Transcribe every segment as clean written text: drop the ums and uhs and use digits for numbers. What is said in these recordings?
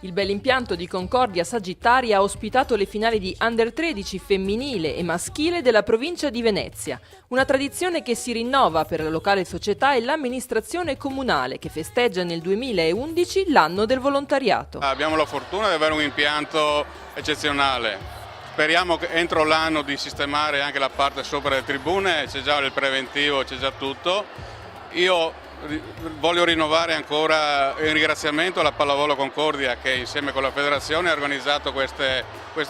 Il bell'impianto di Concordia Sagittaria ha ospitato le finali di Under 13 femminile e maschile della provincia di Venezia. Una tradizione che si rinnova per la locale società e l'amministrazione comunale che festeggia nel 2011 l'anno del volontariato. Abbiamo la fortuna di avere un impianto eccezionale. Speriamo che entro l'anno di sistemare anche la parte sopra le tribune, c'è già il preventivo, c'è già tutto. Io voglio rinnovare ancora il ringraziamento alla Pallavolo Concordia che insieme con la federazione ha organizzato queste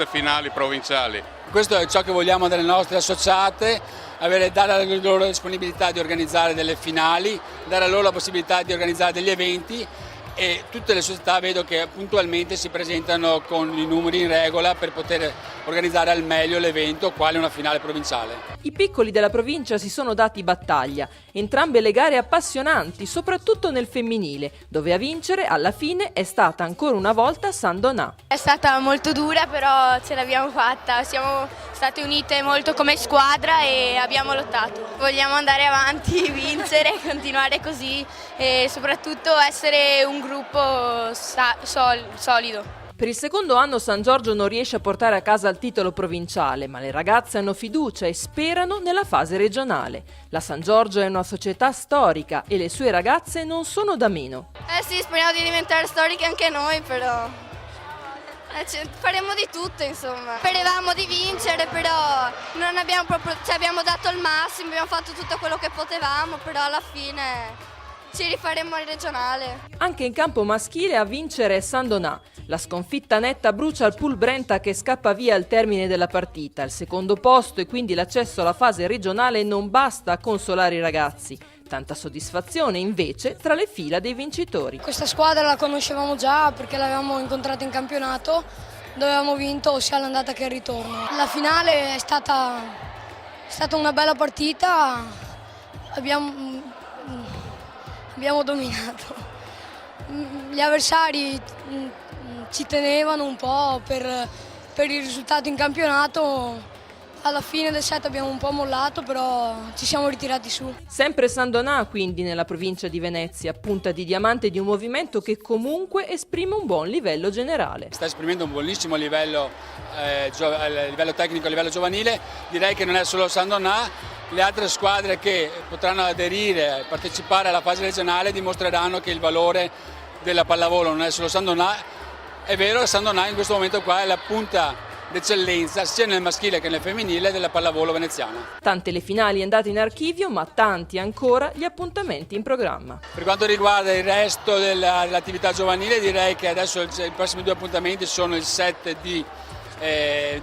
finali provinciali. Questo è ciò che vogliamo dalle nostre associate, dare loro la disponibilità di organizzare delle finali, dare loro la possibilità di organizzare degli eventi e tutte le società vedo che puntualmente si presentano con i numeri in regola per poter organizzare al meglio l'evento, quale una finale provinciale. I piccoli della provincia si sono dati battaglia, entrambe le gare appassionanti, soprattutto nel femminile, dove a vincere alla fine è stata ancora una volta San Donà. È stata molto dura, però ce l'abbiamo fatta, siamo state unite molto come squadra e abbiamo lottato. Vogliamo andare avanti, vincere, continuare così e soprattutto essere un gruppo solido. Per il secondo anno San Giorgio non riesce a portare a casa il titolo provinciale, ma le ragazze hanno fiducia e sperano nella fase regionale. La San Giorgio è una società storica e le sue ragazze non sono da meno. Sì, speriamo di diventare storiche anche noi, però faremo di tutto, insomma. Speravamo di vincere, però non abbiamo abbiamo dato il massimo, abbiamo fatto tutto quello che potevamo, però alla fine ci rifaremo al regionale. Anche in campo maschile a vincere è San Donà. La sconfitta netta brucia il Pool Brenta che scappa via al termine della partita. Il secondo posto e quindi l'accesso alla fase regionale non basta a consolare i ragazzi. Tanta soddisfazione invece tra le fila dei vincitori. Questa squadra la conoscevamo già perché l'avevamo incontrata in campionato, dove avevamo vinto sia l'andata che il ritorno. La finale è stata una bella partita, abbiamo dominato. Gli avversari ci tenevano un po' per il risultato in campionato. Alla fine del set abbiamo un po' mollato, però ci siamo ritirati su. Sempre San Donà, quindi, nella provincia di Venezia, punta di diamante di un movimento che comunque esprime un buon livello generale. Sta esprimendo un buonissimo livello tecnico, a livello giovanile. Direi che non è solo San Donà, le altre squadre che potranno aderire, partecipare alla fase regionale dimostreranno che il valore della pallavolo non è solo San Donà. È vero che San Donà in questo momento qua è la punta d'eccellenza sia nel maschile che nel femminile della pallavolo veneziana. Tante le finali andate in archivio, ma tanti ancora gli appuntamenti in programma. Per quanto riguarda il resto dell'attività giovanile, direi che adesso i prossimi due appuntamenti sono il 7 di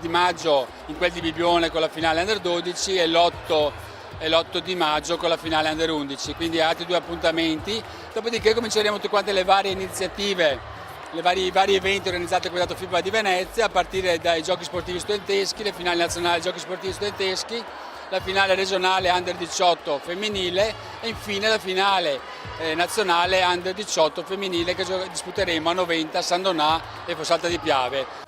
maggio in quel di Bibione con la finale Under 12 e l'8 di maggio con la finale Under 11, quindi altri due appuntamenti. Dopodiché cominceremo tutte quante le varie iniziative, i vari eventi organizzati con il Comitato FIBA di Venezia, a partire dai giochi sportivi studenteschi, le finali nazionali giochi sportivi studenteschi, la finale regionale Under 18 femminile e infine la finale nazionale Under 18 femminile che disputeremo a Noventa, San Donà e Fossalta di Piave.